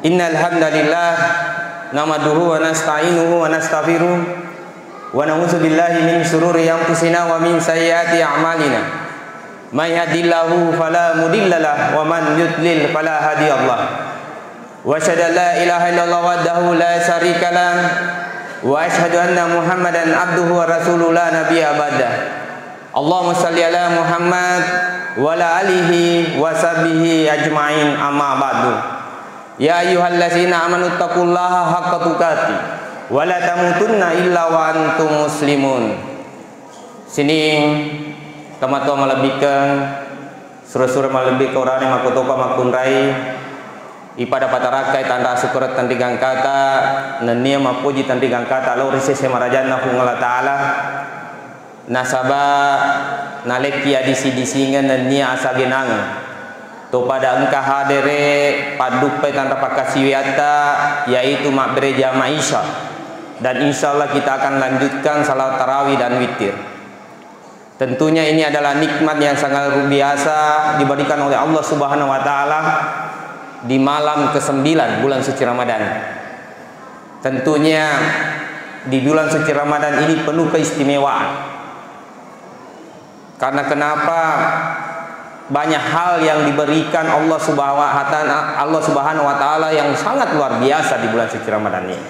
Innal hamdalillah nahmaduhu wa nasta'inuhu wa nastaghfiruh wa na'udzu billahi min shururi anfusina wa min sayyiati a'malina. May yahdihillahu fala mudhillalah wa man yudlil fala hadiyalah. Wa asyhadu an la ilaha illallah wahdahu la syarikalah wa asyhadu anna Muhammadan abduhu wa rasuluhu la nabiyya ba'da. Allahumma shalli ala Muhammad wa ala alihi wa sahbihi ajma'in, amma ba'du. Ya ayyuhallazina amanu taqullaha haqqa tuqatih wa la tamutunna illa wa antum muslimun. Sini kamato malabikeun surah-surah malabike urang makotopa makunrai ipada patarakai tanda syukur tandigang kata nenia mapuji tandigang kata Allah risese marajana Allah taala nasaba naleki adisi-disingan nenia asagenang to pada engkah hadere padupai tanda pakasiwiata yaitu makbere jamaah isya, dan insyaallah kita akan lanjutkan salat tarawih dan witir. Tentunya ini adalah nikmat yang sangat luar biasa diberikan oleh Allah Subhanahu wa taala di malam ke-9 bulan suci Ramadan. Tentunya di bulan suci Ramadan ini penuh keistimewaan. Karena kenapa? Banyak hal yang diberikan Allah Subhanahu wa taala yang sangat luar biasa di bulan suci Ramadan ini.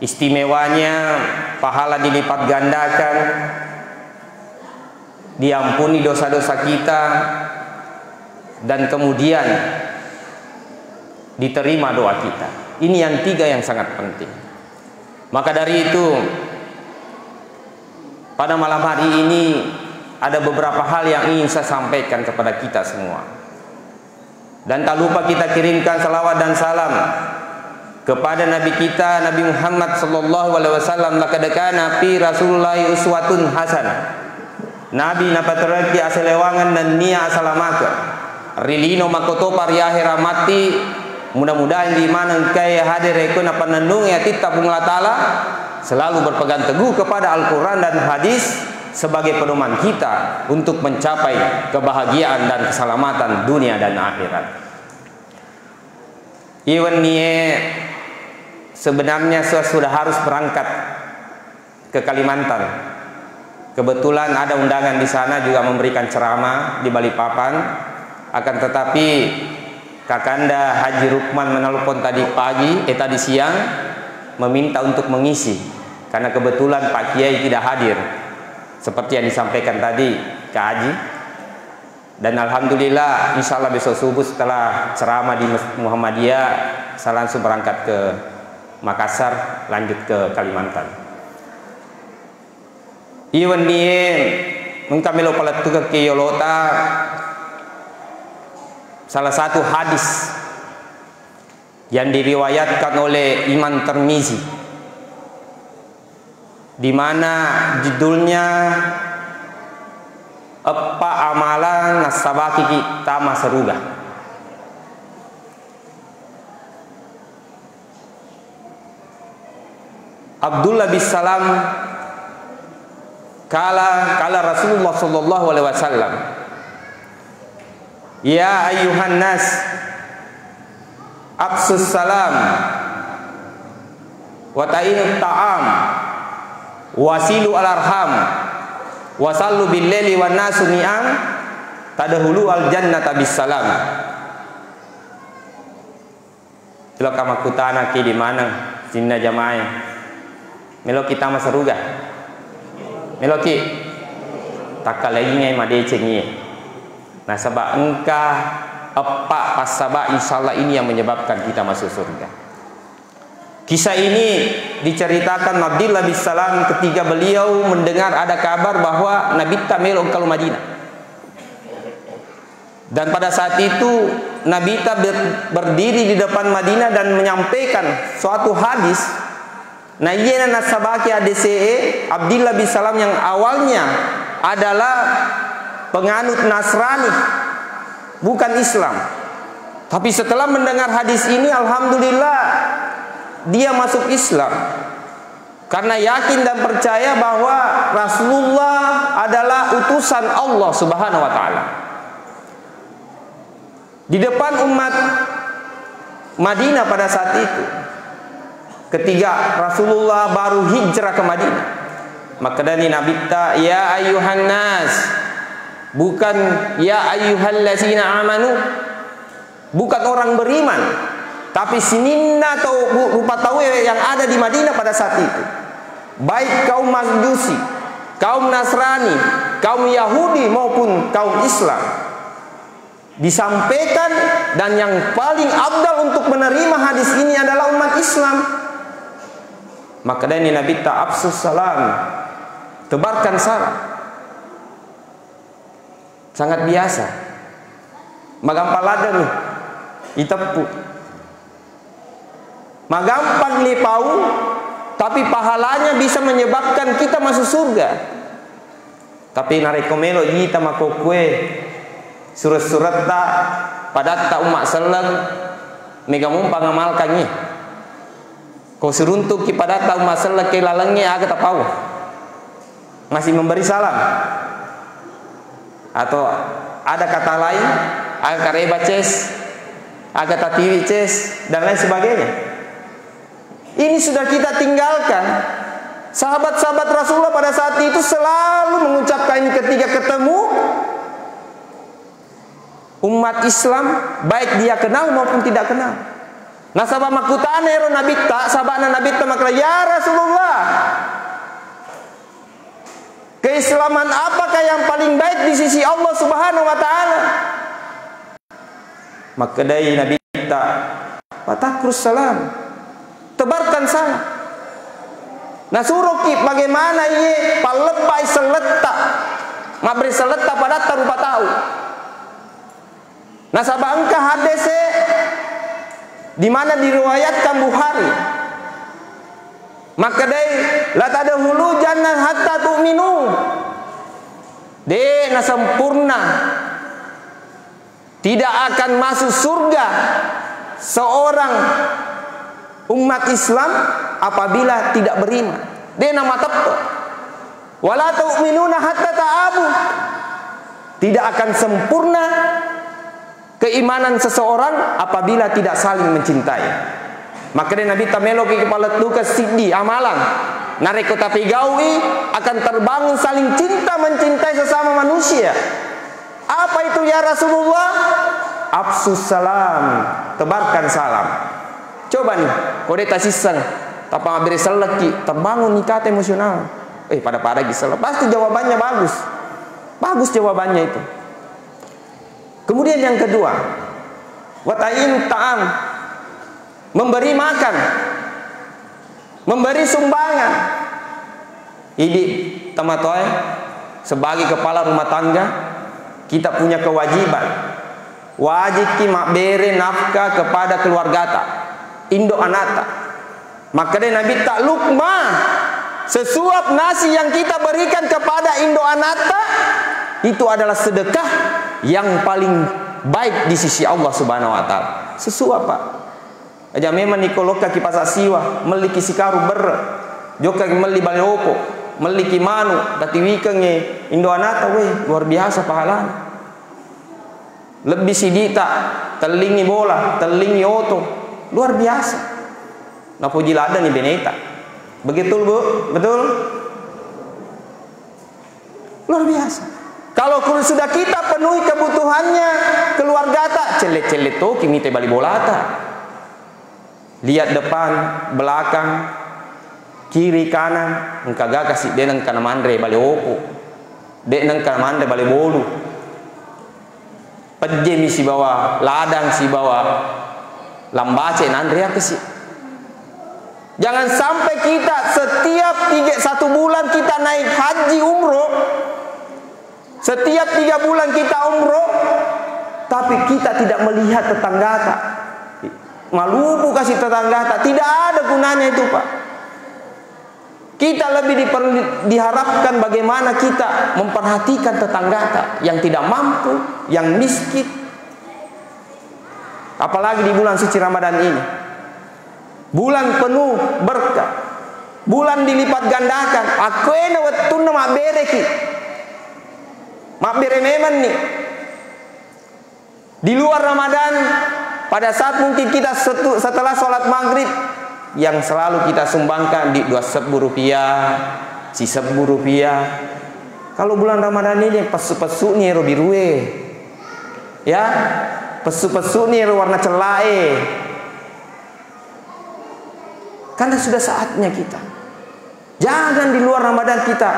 Istimewanya pahala dilipat gandakan, diampuni dosa-dosa kita, dan kemudian diterima doa kita. Ini yang tiga yang sangat penting. Maka dari itu pada malam hari ini ada beberapa hal yang ingin saya sampaikan kepada kita semua. Dan tak lupa kita kirimkan salawat dan salam kepada Nabi kita Nabi Muhammad sallallahu alaihi wasallam. Laqad kana fi Rasulullah uswatun hasanah. Nabi napateraki aselewangan dan nia asalamaka rilino makoto pariahira mati. Mudah-mudahan di mana engkai hadir ikut napa nandung ya kitab Allah taala selalu berpegang teguh kepada Al-Qur'an dan hadis sebagai pedoman kita untuk mencapai kebahagiaan dan keselamatan dunia dan akhirat. Iwan nie sebenarnya sudah harus berangkat ke Kalimantan. Kebetulan ada undangan di sana juga memberikan ceramah di Balikpapan. Akan tetapi Kakanda Haji Rukman menelpon tadi siang meminta untuk mengisi karena kebetulan Pak Kiai tidak hadir seperti yang disampaikan tadi Kak Haji. Dan alhamdulillah insyaallah besok subuh setelah ceramah di Muhammadiyah saya langsung berangkat ke Makassar lanjut ke Kalimantan. Iwan nie mengkamilo palatu ke Yolota salah satu hadis yang diriwayatkan oleh Imam Tirmizi di mana judulnya apa amalan nasabaki kita masaruga. Abdullah bin Salam kala Rasulullah sallallahu alaihi wasallam, ya ayyuhan nas absus salam wa ta'inut ta'am wasilu al-arham wasallu bil laili wan nasu ni'am tadkhulu al jannata bis salam. Kalau kamu kutana ki di mana sinna jamaah melo kita masaruga melo ki takalainya madecengnya. Nah sabab engkah apa pas sabab insyaallah ini yang menyebabkan kita masuk surga. Kisah ini diceritakan Abdullah bin Salam ketika beliau mendengar ada kabar bahwa Nabi Tamil ke Madinah. Dan pada saat itu Nabi berdiri di depan Madinah dan menyampaikan suatu hadis. Nah iya nasabaki ADCE Abdullah bin Salam yang awalnya adalah penganut Nasrani bukan Islam. Tapi setelah mendengar hadis ini alhamdulillah dia masuk Islam karena yakin dan percaya bahwa Rasulullah adalah utusan Allah Subhanahu wa taala. di depan umat Madinah pada saat itu, ketika Rasulullah baru hijrah ke Madinah. Maka dari Nabi ta, ya ayuhan nas, bukan ya ayyuhallazina amanu, bukan orang beriman, tapi sininna atau rupa tahu yang ada di Madinah pada saat itu, baik kaum Majusi, kaum Nasrani, kaum Yahudi maupun kaum Islam, disampaikan, dan yang paling afdal untuk menerima hadis ini adalah umat Islam. Maka dari Nabi ta, afsus salam, tebarkan salam. Sangat biasa. Magampang lada nih, itepu. Magampang lipau, tapi pahalanya bisa menyebabkan kita masuk surga. Tapi narekomelo kita makokwe surat-surat tak pada tak umat selang megamum pangamalkannya. Kau seruntuk kepada tak umat selang kelalangnya agak tak tahu. Masih memberi salam, atau ada kata lain, agak kareba ces, agak tatiwi ces, dan lain sebagainya. Ini sudah kita tinggalkan. Sahabat-sahabat Rasulullah pada saat itu selalu mengucapkan ini ketika ketemu umat Islam, baik dia kenal maupun tidak kenal. Nah, sahabat makutane ero Nabi ta, sahabat Nabi ta makla, ya Rasulullah, keislaman apakah yang paling baik di sisi Allah Subhanahu wa taala? Maka dari Nabi ta, fatakrus salam, tebarkan salam. Nah, suruh bagaimana ye palepai seletak, mabri seletak pada tarupa tahu. Nah, sabangka hadis di mana diriwayatkan Bukhari. Maka dai la tadkhulu jannah hatta tu'minu. De na sempurna tidak akan masuk surga seorang umat Islam apabila tidak beriman. De nama tepat. Wala tu'minuna hatta ta'abu. Tidak akan sempurna keimanan seseorang apabila tidak saling mencintai. Maka dari Nabi tamelo ke kepala tuka sidi amalan nareko tapi gawi akan terbangun saling cinta mencintai sesama manusia. Apa itu ya Rasulullah? Afsus salam, tebarkan salam. Coba nih, kode tasisan tapang abri seleki terbangun nikah emosional. Pada gisel pasti jawabannya bagus. Bagus jawabannya itu. Kemudian yang kedua, watain ta'am, memberi makan, memberi sumbangan. Ini tamatoy sebagai kepala rumah tangga kita punya kewajiban, wajib kita beri nafkah kepada keluarga ta, indo anata. Maka dari Nabi tak lukma, sesuap nasi yang kita berikan kepada indo anata itu adalah sedekah yang paling baik di sisi Allah Subhanahu wa taala. Sesuap Pak. Aja memang nikoloka ki pasar siwa, meliki sikaru ber, joka meli baleopo, meliki manu, dati wikenge indo anata we, luar biasa pahalanya. Lebih sidita, telingi bola, telingi oto, luar biasa. Nah puji lada nih beneta. Begitu Bu? Betul? Luar biasa. Kalau sudah kita penuhi kebutuhannya keluarga tak celet-celet to kimi te bali bolata. Lihat depan, belakang, kiri kanan, engkaga kasih denang kana mandre bali opo. Denang kana mandre bali bolu. Pedje mi si bawa, ladang si bawa. Lambace nandre apa sih? Jangan sampai kita setiap 1 bulan kita naik haji umroh. Setiap 3 bulan kita umroh, tapi kita tidak melihat tetangga tak. Maluku kasih tetangga tak, tidak ada gunanya itu Pak. Kita lebih diharapkan bagaimana kita memperhatikan tetangga tak yang tidak mampu, yang miskin. Apalagi di bulan suci Ramadan ini, bulan penuh berkah, bulan dilipat gandakan. Aku ena wetunna mak bereki. Mak bere memang nih. Di luar Ramadan, pada saat mungkin kita setelah sholat maghrib, yang selalu kita sumbangkan di 20 rupiah, si 10 rupiah. Kalau bulan Ramadan ini pesu-pesu nih birue, ya, pesu-pesu nih warna celai. Karena sudah saatnya kita. Jangan di luar Ramadan kita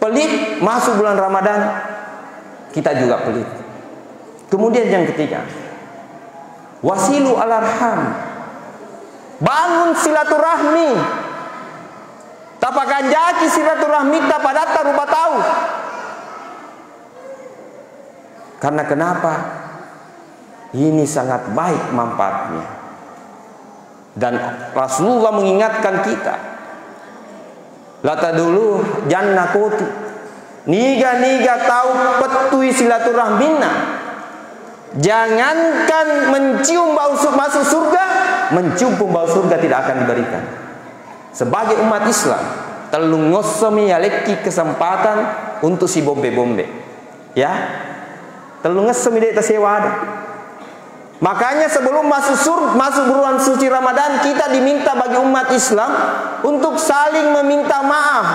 pelit, masuk bulan Ramadan kita juga pelit. Kemudian yang ketiga, wasilu alarham, bangun silaturahmi. Tapakan jaki silaturahmi tapadata rupa tahu. Karena kenapa? Ini sangat baik manfaatnya. Dan Rasulullah mengingatkan kita, lata dulu jannah koti, niga tahu petui silaturahmina. Jangankan mencium bau masuk surga, mencium pun bau surga tidak akan diberikan. Sebagai umat Islam, telung ngosomi yaleki kesempatan untuk si bombe-bombe, ya, telung ngosomi dek tasewa ada. Makanya sebelum masuk bulan suci Ramadan, kita diminta bagi umat Islam untuk saling meminta maaf.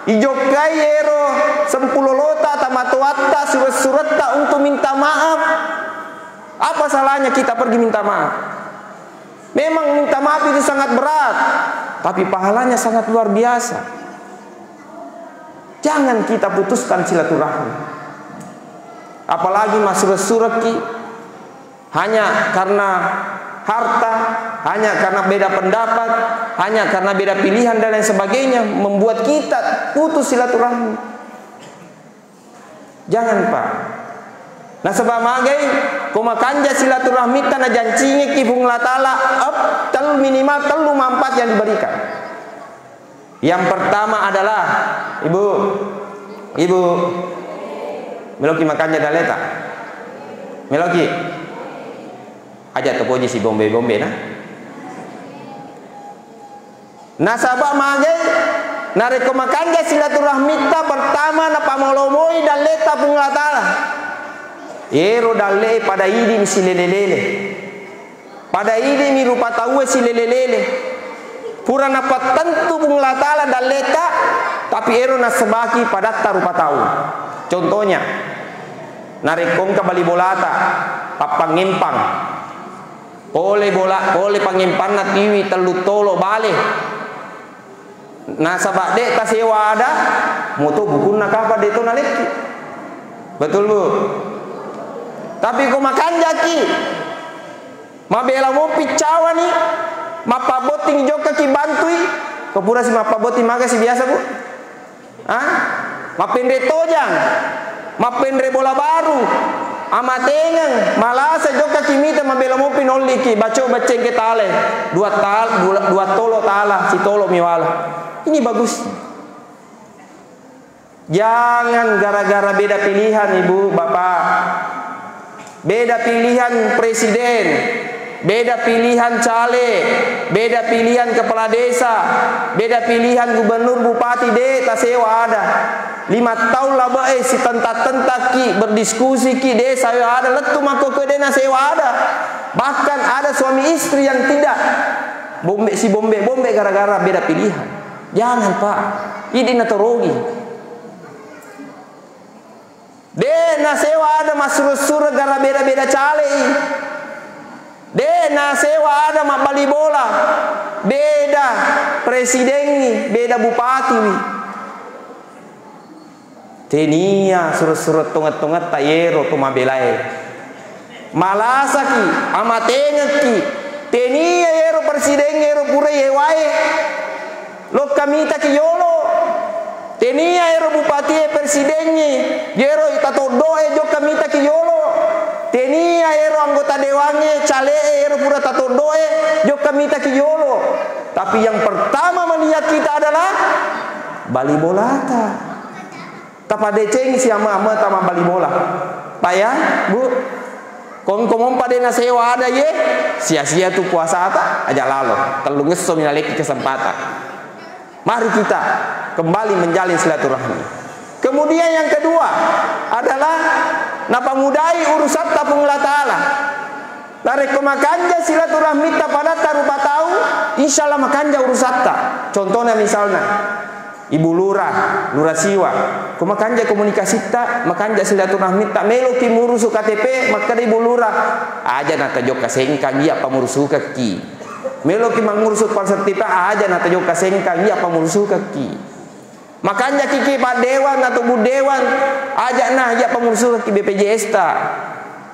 Ijokai ero sempulolota tamatuatta surat-suratta untuk minta maaf. Apa salahnya kita pergi minta maaf? Memang minta maaf itu sangat berat, tapi pahalanya sangat luar biasa. Jangan kita putuskan silaturahmi. Apalagi surat-surat hanya karena harta, hanya karena beda pendapat, hanya karena beda pilihan dan lain sebagainya, membuat kita putus silaturahmi. Jangan, Pak. Nah sebab magai komakanja silaturahmi tanah jancinge kibung latala tel minimal telu manfaat yang diberikan. Yang pertama adalah ibu meloki makanja daleta meloki aja topoji si bombe-bombe nasabak magai nareko makanja silaturahmi ta pertama na pamolomoi daleta punglatala. Ero dalle pada ini si lelelele, pada ini mi rupa tahu si lelelele. Pura napat tentu punglatala daleta, tapi ero nasebaki pada tarupa tahu. Contohnya, narekong ke bali bolata, papangimpang, pole pangimpan na tiwi telu tolo bale. Nasabak dek tasewa ada, moto bukun nakapa deto naleki. Betul bu? Tapi kau makan jaki, mabela mau picawa nih, mapaboting joka ki bantui, kepura si mapaboting maga si biasa bu, mapendre tojang, mapendre bola baru, amatengang, malasa joka kimita mabela mau pinoli ki, baco baceng ke tale, dua tolo tala, si tolo miwala, ini bagus. Jangan gara-gara beda pilihan ibu bapak. Beda pilihan presiden, beda pilihan caleg, beda pilihan kepala desa, beda pilihan gubernur bupati tasewa ada. 5 tahun lah si tentak-tentak ki berdiskusi ki desa ada letu mako ke dena sewa ada. Bahkan ada suami istri yang tidak bombe gara-gara beda pilihan. Jangan Pak, ini natorogi. Dena sewa ada masur-sur gara beda-beda caleg. Dena sewa ada mak bali bola. Beda presiden ni, beda bupati ni. Tenia surut-surut tungat-tungat tayero tumabelai. Malasaki amatengaki. Tenia yero presiden yero pura yewai. Lo kamita ki yolo. Tenia ero bupati presidennya, yero itato doe joka mita ki yolo. Tenia ero anggota dewannya, cale ero pura tato doe joka mita ki yolo. Tapi yang pertama melihat kita adalah bali bolata. Tapa deceng si ama tama bali bola. Pak ya, Bu. Kom pada sewa ada ye, sia-sia tu puasa apa? Aja lalo, telunges so minaleki kesempatan. Mari kita kembali menjalin silaturahmi. Kemudian yang kedua adalah napa mudai urusan tapung Allah Ta'ala. Lari ko makanja silaturahmi ta pada tarupa tahu, insyaallah makanja urusatta. Contohnya misalnya Ibu Lurah, Lurah Siwa, ko makanja komunikasi ta, makanja silaturahmi ta melo ki murusu KTP, maka Ibu Lurah aja nata jok kasengkang iya pamurusu kaki. Melo ki mangurusu sertifikat aja nata jok kasengkang iya pamurusu kaki. Makanya kiki Pak Dewan atau Bu Dewan aja nah ya pamurusu kaki BPJS ta.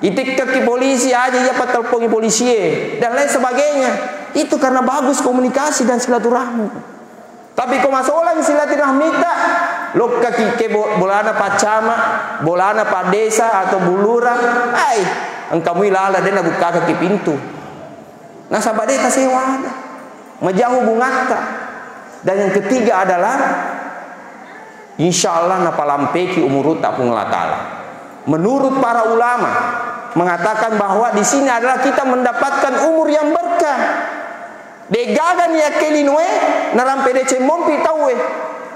Itik ke polisi aja ya telpon polisi dan lain sebagainya. Itu karena bagus komunikasi dan silaturahmi. Tapi kau masalah silaturahmi tak lo kaki ke bolana pacama, bolana pak desa atau bulura, ai engkau ilala dan buka kaki pintu. Nah sahabat dia sewa ada menjauh bungata. Dan yang ketiga adalah insyaallah napalampeki umur tapung Allah Ta'ala. Menurut para ulama mengatakan bahwa di sini adalah kita mendapatkan umur yang berkah. Degagan ya kelinwe naram PDC mompi tawe.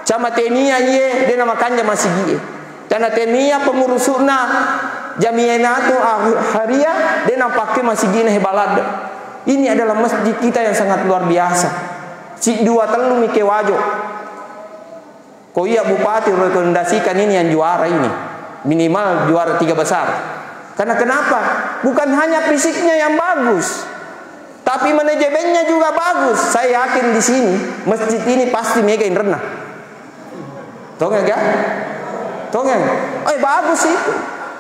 Cama tenia ye de nama kanja masih gie. Cana tenia pengurusuna jamienatu haria de nampake masih gie hebalada. Ini adalah masjid kita yang sangat luar biasa. Si dua telu mike wajo. Ko iya bupati rekomendasikan ini yang juara ini. Minimal juara 3 besar. Karena kenapa? Bukan hanya fisiknya yang bagus, tapi manajemennya juga bagus. Saya yakin di sini masjid ini pasti megain renah. Tongeng ya? Tongeng. Bagus itu.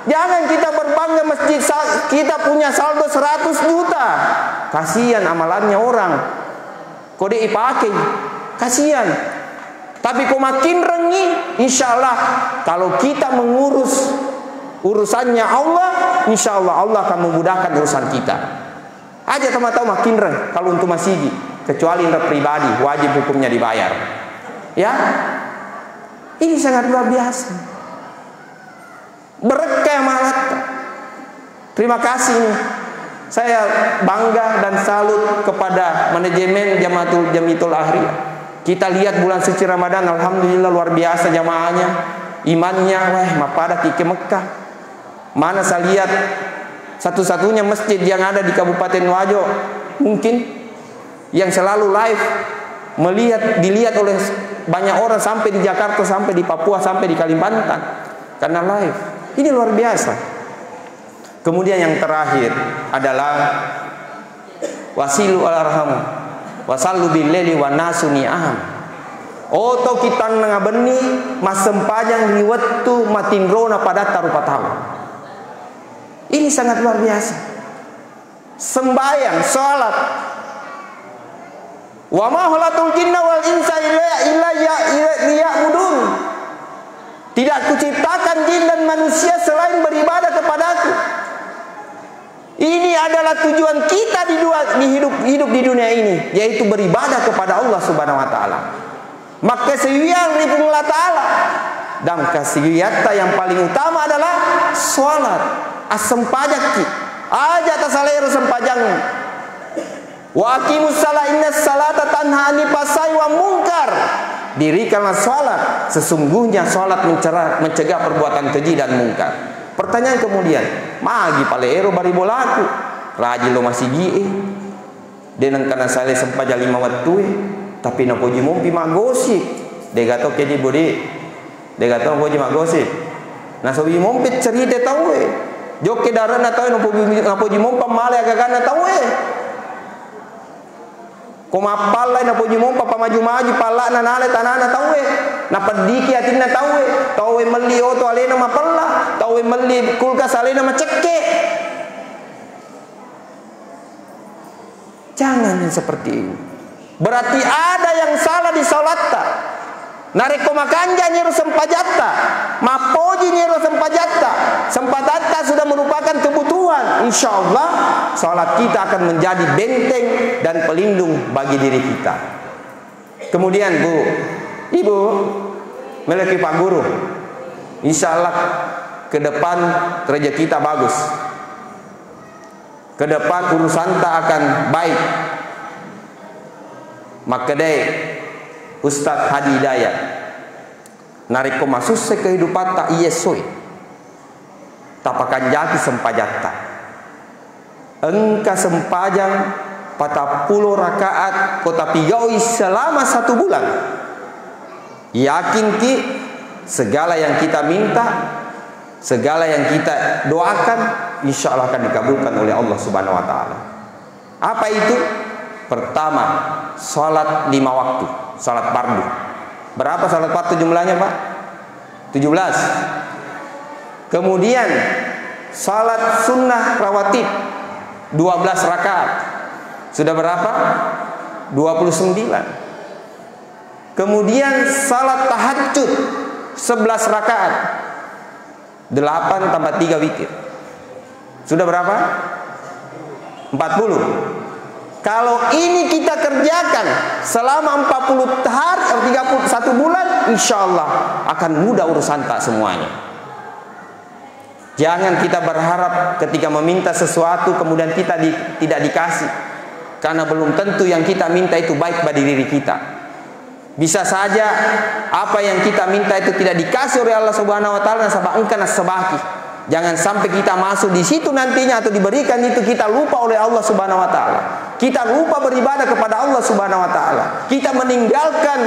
Jangan kita berbangga masjid kita punya saldo 100 juta. Kasihan amalannya orang. Kode ipakai. Kasihan. Tapi kok makin rengi, insyaallah kalau kita mengurus urusannya Allah, insyaallah Allah akan memudahkan urusan kita. Aja teman tahu makin reng kalau untuk masigi, kecuali untuk pribadi wajib hukumnya dibayar. Ya, ini sangat luar biasa. Berkah malat. Terima kasih. Saya bangga dan salut kepada manajemen Jamiatul Ahriah. Kita lihat bulan suci Ramadan, alhamdulillah luar biasa jamaahnya, imannya, mapada ke Mekah. Mana saya lihat satu-satunya masjid yang ada di Kabupaten Wajo, mungkin yang selalu live dilihat oleh banyak orang sampai di Jakarta, sampai di Papua, sampai di Kalimantan, karena live. Ini luar biasa. Kemudian yang terakhir adalah wasilu al-arham. Wasallu billaili wa nasu ni'am. Oto kita ngabeni mas sempajang liwettu matinrona pada tarupa tahu. Ini sangat luar biasa. Sembayang, salat. Wa ma khalaqtul jinna wal insa illa liya'budun. Tidak kuciptakan jin dan manusia selain beribadah kepadaku. Ini adalah tujuan kita di hidup di dunia ini, yaitu beribadah kepada Allah Subhanahu wa taala. Maka sewiyang ripung Allah Ta'ala. Dan kasiyata yang paling utama adalah salat. As-sempajak aja tasalero sempajangnya. Wa aqimus shalah innas salata tanha 'anil fahsya'i wa munkar. Dirikanlah salat, sesungguhnya salat mencegah perbuatan keji dan mungkar. Pertanyaan kemudian, magi palero bari bolaku, rajin lo masih gie. Denang kana sale sempaja 5 waktu, tapi na poji mompi magosip. Degato keji bodi. Degato poji magosip. Na sobi mompit cerita tahu Joke darana tahu na poji mompa male agak-agak tahu Komapalai na poji mompa pamaju-maju pala na nale tanana tawe na pediki atina tawe meli oto alena mapalla tawe meli kulkas alena macekke. Jangan yang seperti ini. Berarti ada yang salah di salatta. Nareko makanja nyero sempajatta, mapoji nyero sempajatta. Sempatatta sudah merupakan kebutuhan. Insyaallah salat kita akan menjadi benteng dan pelindung bagi diri kita. Kemudian Bu, Ibu, memiliki Pak Guru. Insyaallah ke depan rezeki kita bagus. Ke depan urusan tak akan baik. Maka deh Ustadz Hadi Hidayat narik komasus kehidupan tak iya soy. tapakan jaki sempajatta. Engka sempajang 40 rakaat kota pigaui selama 1 bulan. Yakin ki segala yang kita minta, segala yang kita doakan, insya Allah akan dikabulkan oleh Allah Subhanahu wa Ta'ala. Apa itu? Pertama, salat 5 waktu, salat fardu. Berapa salat fardu jumlahnya, Pak? 17. Kemudian salat sunnah rawatib 12 rakaat. Sudah berapa? 29. Kemudian salat tahajud 11 rakaat. 8 tambah 3 witir. Sudah berapa? 40. Kalau ini kita kerjakan selama 40 hari atau 31 bulan, insya Allah akan mudah urusan tak semuanya. Jangan kita berharap ketika meminta sesuatu kemudian kita tidak dikasih, karena belum tentu yang kita minta itu baik bagi diri kita. Bisa saja apa yang kita minta itu tidak dikasih oleh Allah Subhanahu wa Ta'ala, sabab engkau nasabaki. Jangan sampai kita masuk di situ nantinya atau diberikan itu kita lupa oleh Allah Subhanahu wa Ta'ala. Kita lupa beribadah kepada Allah Subhanahu wa Ta'ala. Kita meninggalkan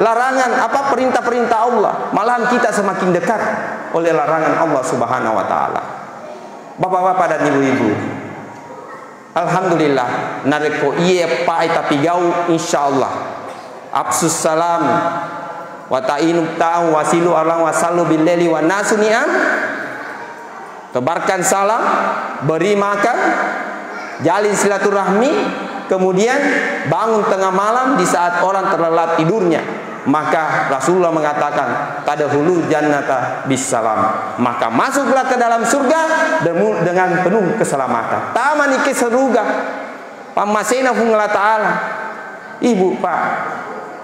larangan perintah-perintah Allah, malahan kita semakin dekat oleh larangan Allah Subhanahu wa Ta'ala. Bapak-bapak dan ibu-ibu, alhamdulillah nareko iye pai tapi gau insyaallah. Absus salam wa ta'inub ta'u wasilu alang wasallu billeli wa nasu ni'am. Tebarkan salam, beri makan, jalin silaturahmi, kemudian bangun tengah malam di saat orang terlelap tidurnya. Maka Rasulullah mengatakan tadkhulu jannata bisalam, maka masuklah ke dalam surga dengan penuh keselamatan. Taman iki seruga pamasena hungla ta'ala. Ibu pak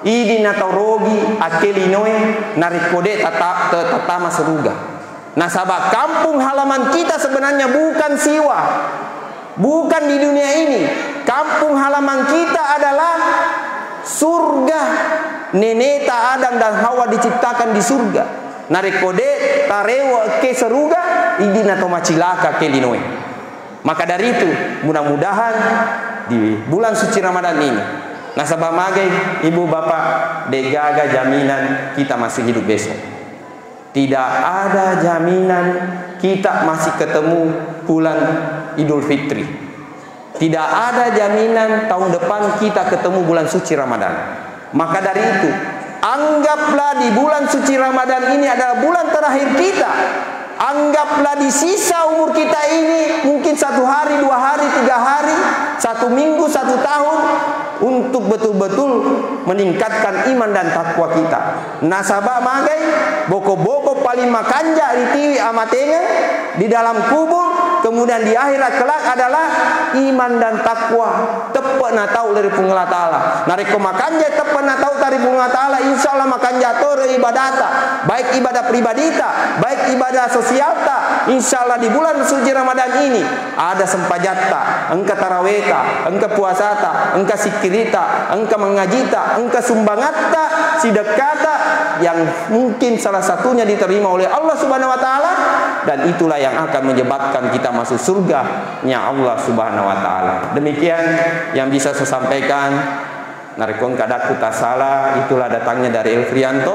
idi nataurogi akelinoe narikode tatama seruga. Nah sahabat, kampung halaman kita sebenarnya bukan siwa, bukan di dunia ini. Kampung halaman kita adalah surga. Neneta Adam dan Hawa diciptakan di surga. Narikode tarewa ke seruga idi natomacilaka kelinoe. Maka dari itu mudah-mudahan di bulan suci Ramadan ini, nasabah magai ibu bapak degaga jaminan kita masih hidup besok. Tidak ada jaminan kita masih ketemu bulan Idul Fitri. Tidak ada jaminan tahun depan kita ketemu bulan suci Ramadan. Maka dari itu, anggaplah di bulan suci Ramadan ini adalah bulan terakhir kita. Anggaplah di sisa umur kita ini mungkin 1 hari, 2 hari, 3 hari, 1 minggu, 1 tahun, untuk betul-betul meningkatkan iman dan takwa kita. Nasabah magai boko-boko paling makanja di tiwi amatenga di dalam kubur, kemudian di akhirat kelak adalah iman dan takwa. Tepat na tahu dari pengelah ta'ala. Nariko makanja tepat na tahu dari pengelah ta'ala. Insya Allah makanja tore ibadata, baik ibadah pribadita, baik ibadah sosialta. Insya Allah di bulan suci Ramadan ini ada sempajatta, engka taraweta, engka puasata, engka sikirita, engka mengajita, engka sumbangatta, sidekata, yang mungkin salah satunya diterima oleh Allah Subhanahu wa Ta'ala, dan itulah yang akan menyebabkan kita masuk surga-Nya Allah Subhanahu wa Ta'ala. Demikian yang bisa saya sampaikan. Narikon kadaku tak salah, itulah datangnya dari Elfrianto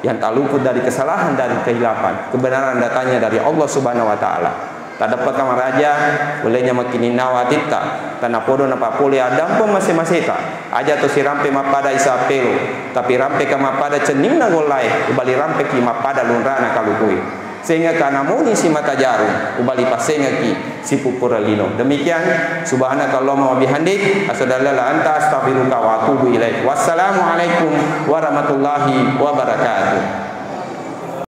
yang tak luput dari kesalahan dan kehilapan. Kebenaran datangnya dari Allah Subhanahu wa Ta'ala. Tak dapat kamar raja bolehnya makini nawatita tanah podo napa pole adam pun masih tak aja to si rampe mapada isa pelo tapi rampe kama pada cening na golai ubali rampe ki mapada lunrana kalukui sehingga kana muni si mata jarum ubali pasenga ki si pupuralino. Demikian subhanakallahumma wa bihamdik asyhadu an la ilaha illa anta astaghfiruka wa atubu ilaik. Wassalamu alaikum warahmatullahi wabarakatuh.